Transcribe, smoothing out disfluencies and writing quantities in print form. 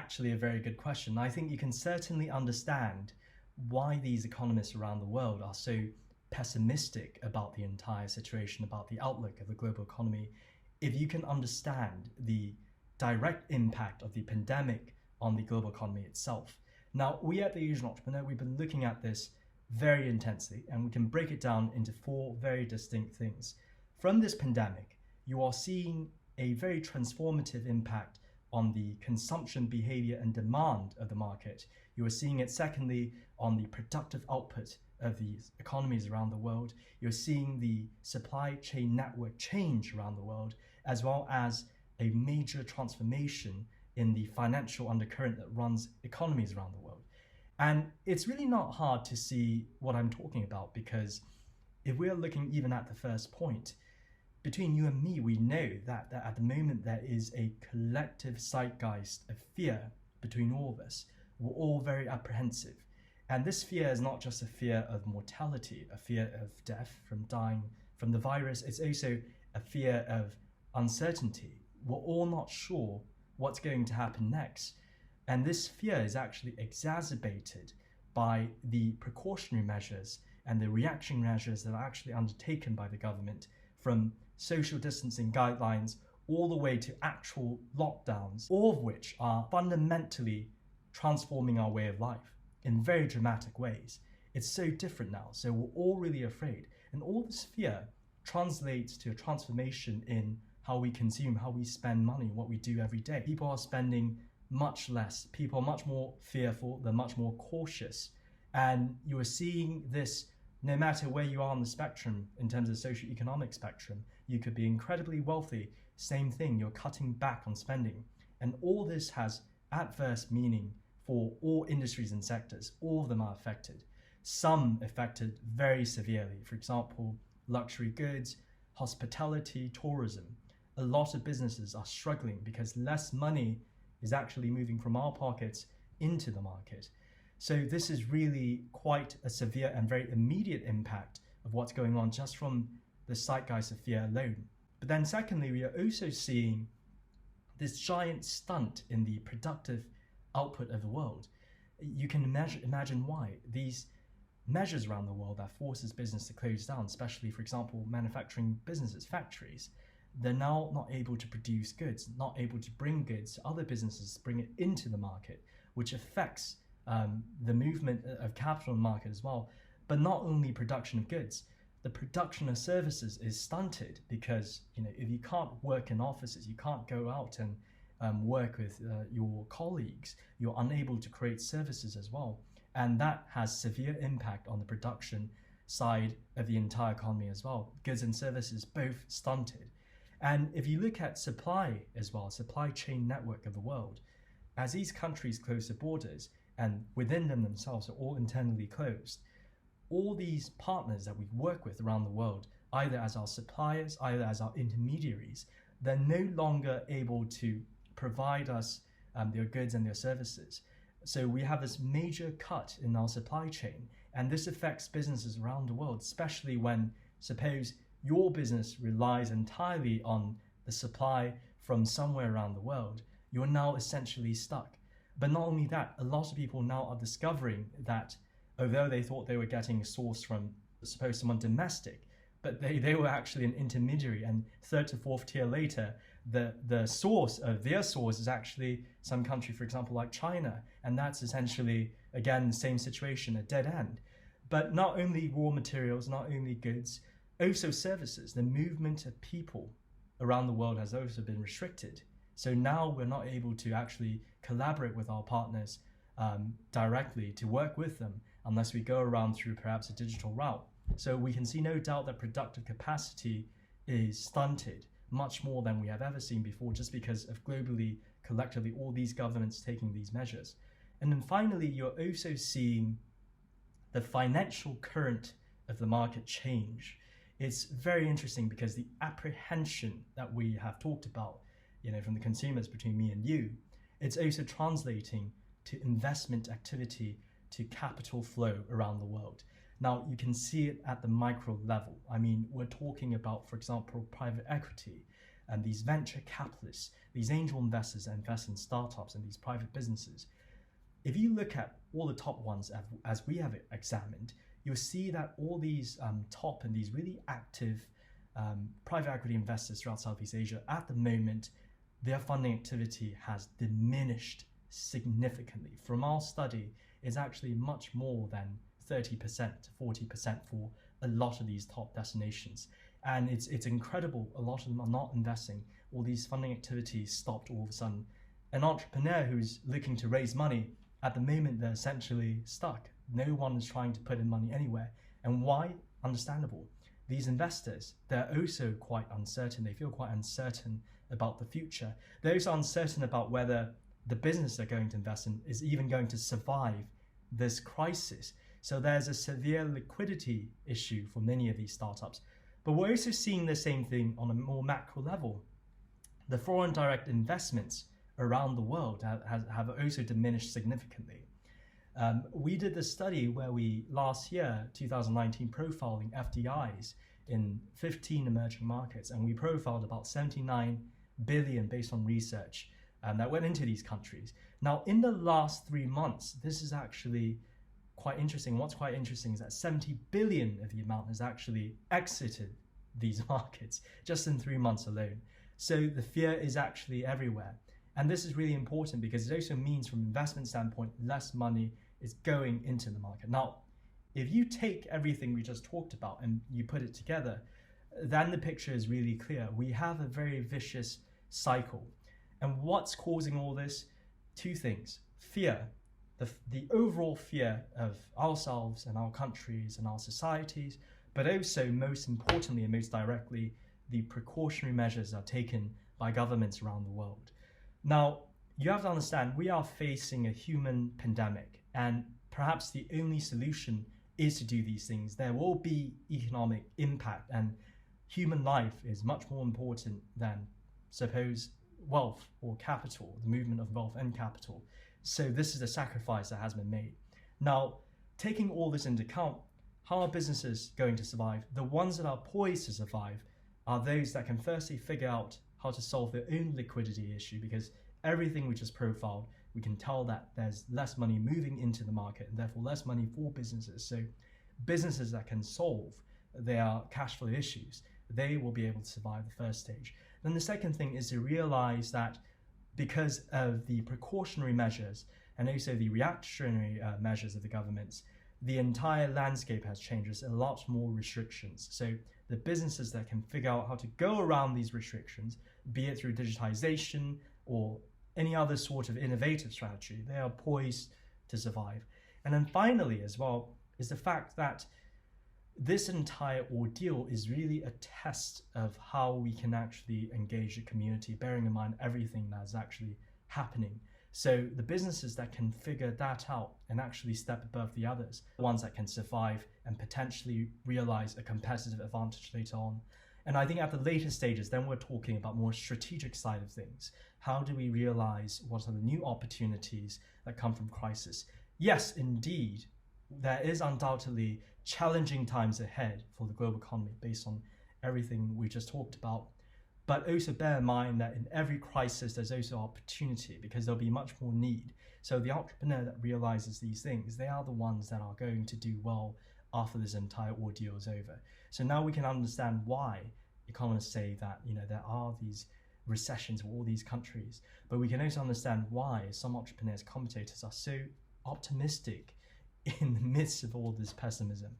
actually a very good question. I think you can certainly understand why these economists around the world are so pessimistic about the entire situation, about the outlook of the global economy, if you can understand the direct impact of the pandemic on the global economy itself. Now, we at the Asian Entrepreneur, we've been looking at this very intensely, and we can break it down into four very distinct things. From this pandemic, you are seeing a very transformative impact on the consumption behavior and demand of the market. You are seeing it, secondly, on the productive output of these economies around the world. You're seeing the supply chain network change around the world, as well as a major transformation in the financial undercurrent that runs economies around the world. And it's really not hard to see what I'm talking about, because if we're looking even at the first point, between you and me, we know that at the moment there is a collective zeitgeist of fear between all of us. We're all very apprehensive. And this fear is not just a fear of mortality, a fear of death from dying from the virus. It's also a fear of uncertainty. We're all not sure what's going to happen next. And this fear is actually exacerbated by the precautionary measures and the reaction measures that are actually undertaken by the government, from social distancing guidelines all the way to actual lockdowns, all of which are fundamentally transforming our way of life in very dramatic ways. It's so different now, so we're all really afraid. And all this fear translates to a transformation in how we consume, how we spend money, what we do every day. People are spending much less. People are much more fearful, they're much more cautious. And you are seeing this no matter where you are on the spectrum, in terms of the socioeconomic spectrum. You could be incredibly wealthy, same thing, you're cutting back on spending. And all this has adverse meaning for all industries and sectors. All of them are affected. Some affected very severely. For example, luxury goods, hospitality, tourism. A lot of businesses are struggling because less money is actually moving from our pockets into the market. So this is really quite a severe and very immediate impact of what's going on just from the zeitgeist of fear alone. But then secondly, we are also seeing this giant stunt in the productive output of the world. You can imagine why. These measures around the world that forces business to close down, especially, for example, manufacturing businesses, factories, they're now not able to produce goods, not able to bring goods to other businesses, bring it into the market, which affects the movement of capital in the market as well. But not only production of goods, the production of services is stunted, because if you can't work in offices, you can't go out and work with your colleagues, you're unable to create services as well. And that has severe impact on the production side of the entire economy as well. Goods and services both stunted. And if you look at supply as well, supply chain network of the world, as these countries close their borders and within them themselves are all internally closed, all these partners that we work with around the world, either as our suppliers, either as our intermediaries, they're no longer able to provide us their goods and their services. So we have this major cut in our supply chain, and this affects businesses around the world, especially when, suppose your business relies entirely on the supply from somewhere around the world. You're now essentially stuck. But not only that, a lot of people now are discovering that although they thought they were getting a source from, suppose, someone domestic, but they were actually an intermediary, and third to fourth tier later, the source of their source is actually some country, for example, like China. And that's essentially, again, the same situation, a dead end. But not only raw materials, not only goods, also services. The movement of people around the world has also been restricted. So now we're not able to actually collaborate with our partners directly to work with them unless we go around through perhaps a digital route. So we can see no doubt that productive capacity is stunted much more than we have ever seen before, just because of globally, collectively, all these governments taking these measures. And then finally, you're also seeing the financial current of the market change. It's very interesting because the apprehension that we have talked about, from the consumers, between me and you, it's also translating to investment activity, to capital flow around the world. Now, you can see it at the micro level. I mean, we're talking about, for example, private equity. and these venture capitalists, these angel investors that invest in startups and these private businesses, if you look at all the top ones as we have examined, you'll see that all these top and these really active private equity investors throughout Southeast Asia, at the moment, their funding activity has diminished significantly. From our study, it's actually much more than 30% to 40% for a lot of these top destinations. And it's incredible. A lot of them are not investing. All these funding activities stopped all of a sudden. An entrepreneur who's looking to raise money, at the moment, they're essentially stuck. No one is trying to put in money anywhere. And why? Understandable. These investors, they're also quite uncertain. They feel quite uncertain about the future. They're also uncertain about whether the business they're going to invest in is even going to survive this crisis. So there's a severe liquidity issue for many of these startups. But we're also seeing the same thing on a more macro level. The foreign direct investments around the world have also diminished significantly. We did this study where we, last year, 2019, profiling FDIs in 15 emerging markets, and we profiled about 79 billion based on research that went into these countries. Now, in the last 3 months, this is actually quite interesting. What's quite interesting is that 70 billion of the amount has actually exited these markets just in 3 months alone. So the fear is actually everywhere. And this is really important because it also means, from an investment standpoint, less money is going into the market. Now, if you take everything we just talked about and you put it together, then the picture is really clear. We have a very vicious cycle. And what's causing all this? Two things. Fear, the overall fear of ourselves and our countries and our societies, but also, most importantly and most directly, the precautionary measures that are taken by governments around the world. Now, you have to understand, we are facing a human pandemic, and perhaps the only solution is to do these things. There will be economic impact, and human life is much more important than, suppose, wealth or capital, the movement of wealth and capital. So this is a sacrifice that has been made. Now, taking all this into account, how are businesses going to survive? The ones that are poised to survive are those that can firstly figure out how to solve their own liquidity issue, because everything we just profiled, we can tell that there's less money moving into the market and therefore less money for businesses. So businesses that can solve their cash flow issues, they will be able to survive the first stage. Then the second thing is to realize that because of the precautionary measures and also the reactionary measures of the governments, the entire landscape has changed. There's a lot more restrictions. So the businesses that can figure out how to go around these restrictions, be it through digitization or any other sort of innovative strategy, they are poised to survive. And then finally as well is the fact that this entire ordeal is really a test of how we can actually engage the community, bearing in mind everything that's actually happening. So the businesses that can figure that out and actually step above the others, the ones that can survive and potentially realize a competitive advantage later on. And I think at the later stages, then we're talking about more strategic side of things. How do we realize what are the new opportunities that come from crisis? Yes, indeed, there is undoubtedly challenging times ahead for the global economy based on everything we just talked about. But also bear in mind that in every crisis, there's also opportunity, because there'll be much more need. So the entrepreneur that realizes these things, they are the ones that are going to do well after this entire ordeal is over. So now we can understand why economists say that, there are these recessions for all these countries, but we can also understand why some entrepreneurs, commentators are so optimistic in the midst of all this pessimism.